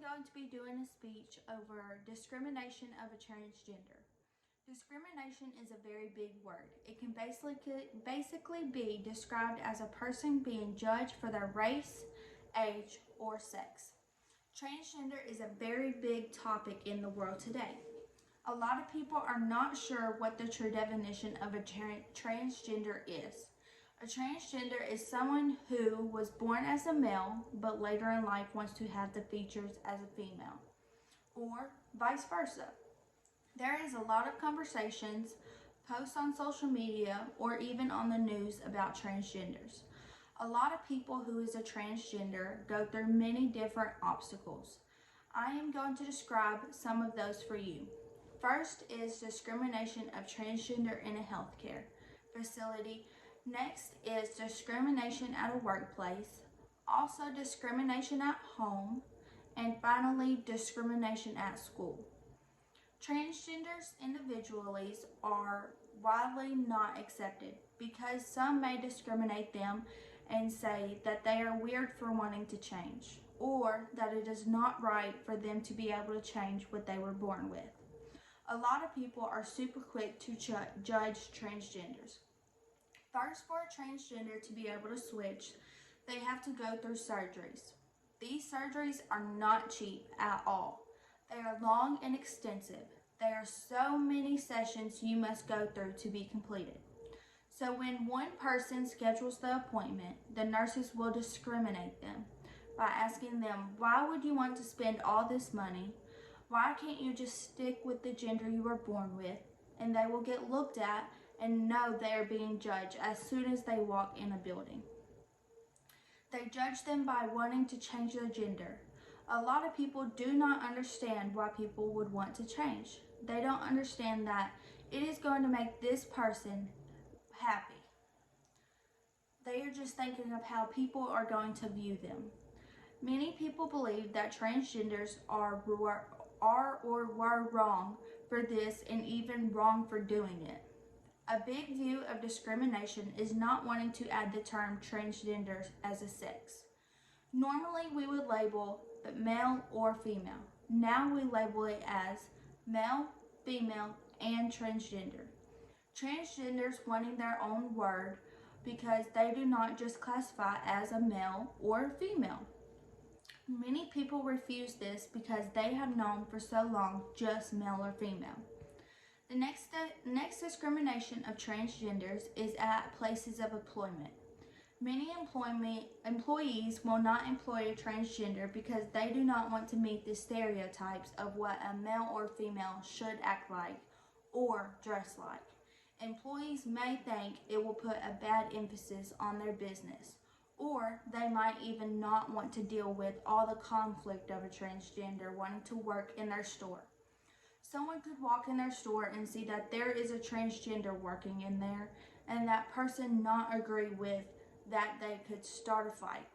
going to be doing a speech over discrimination of a transgender. Discrimination is a very big word. It can basically be described as a person being judged for their race, age, or sex. Transgender is a very big topic in the world today. A lot of people are not sure what the true definition of a transgender is. A transgender is someone who was born as a male but later in life wants to have the features as a female, or vice versa. There is a lot of conversations, posts on social media, or even on the news about transgenders. A lot of people who is a transgender go through many different obstacles. I am going to describe some of those for you. First is discrimination of transgender in a healthcare facility. Next is discrimination at a workplace, also discrimination at home, and finally discrimination at school. Transgenders individuals are widely not accepted because some may discriminate them and say that they are weird for wanting to change, or that it is not right for them to be able to change what they were born with. A lot of people are super quick to judge transgenders. First, for a transgender to be able to switch, they have to go through surgeries. These surgeries are not cheap at all. They are long and extensive. There are so many sessions you must go through to be completed. So when one person schedules the appointment, the nurses will discriminate them by asking them, why would you want to spend all this money? Why can't you just stick with the gender you were born with? And they will get looked at and know they are being judged as soon as they walk in a building. They judge them by wanting to change their gender. A lot of people do not understand why people would want to change. They don't understand that it is going to make this person happy. They are just thinking of how people are going to view them. Many people believe that transgenders are or were wrong for this and even wrong for doing it. A big view of discrimination is not wanting to add the term transgenders as a sex. Normally we would label it male or female. Now we label it as male, female, and transgender. Transgenders wanting their own word because they do not just classify as a male or a female. Many people refuse this because they have known for so long just male or female. The next discrimination of transgenders is at places of employment. Many employees will not employ a transgender because they do not want to meet the stereotypes of what a male or female should act like or dress like. Employees may think it will put a bad emphasis on their business, or they might even not want to deal with all the conflict of a transgender wanting to work in their store. Someone could walk in their store and see that there is a transgender working in there, and that person not agree with that they could start a fight.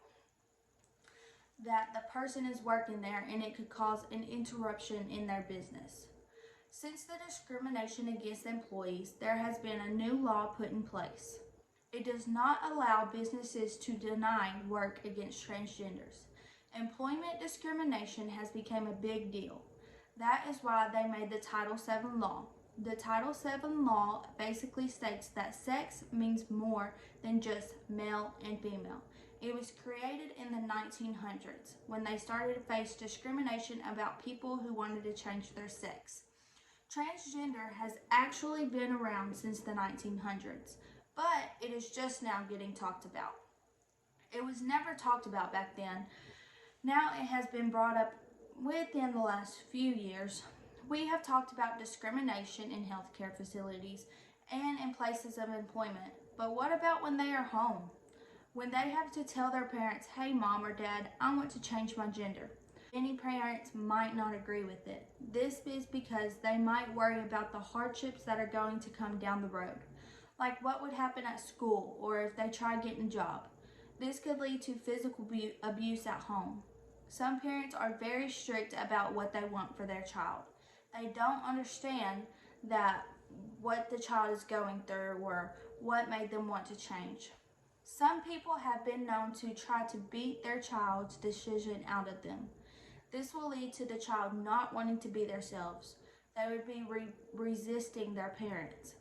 That the person is working there and it could cause an interruption in their business. Since the discrimination against employees, there has been a new law put in place. It does not allow businesses to deny work against transgenders. Employment discrimination has become a big deal. That is why they made the Title VII law. The Title VII law basically states that sex means more than just male and female. It was created in the 1900s when they started to face discrimination about people who wanted to change their sex. Transgender has actually been around since the 1900s, but it is just now getting talked about. It was never talked about back then. Now it has been brought up within the last few years. We have talked about discrimination in healthcare facilities and in places of employment, but what about when they are home? When they have to tell their parents, hey mom or dad, I want to change my gender. Many parents might not agree with it. This is because they might worry about the hardships that are going to come down the road, like what would happen at school or if they try getting a job. This could lead to physical abuse at home. Some parents are very strict about what they want for their child. They don't understand that what the child is going through or what made them want to change. Some people have been known to try to beat their child's decision out of them. This will lead to the child not wanting to be themselves. They would be resisting their parents.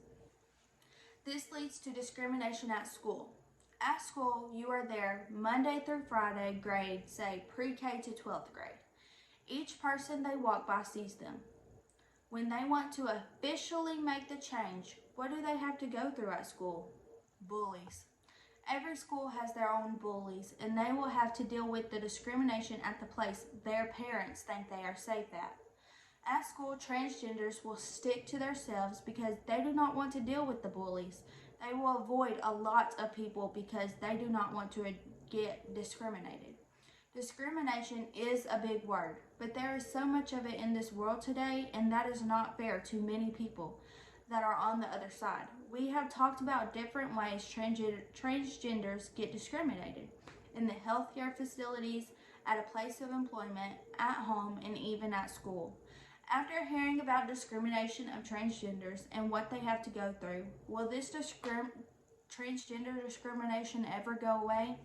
This leads to discrimination at school. At school, you are there Monday through Friday, grade, say pre-K to 12th grade. Each person they walk by sees them. When they want to officially make the change, what do they have to go through at school? Bullies. Every school has their own bullies, and they will have to deal with the discrimination at the place their parents think they are safe at. At school, transgenders will stick to themselves because they do not want to deal with the bullies. They will avoid a lot of people because they do not want to get discriminated. Discrimination is a big word, but there is so much of it in this world today, and that is not fair to many people that are on the other side. We have talked about different ways transgenders get discriminated in the healthcare facilities, at a place of employment, at home, and even at school. After hearing about discrimination of transgenders and what they have to go through, will this transgender discrimination ever go away?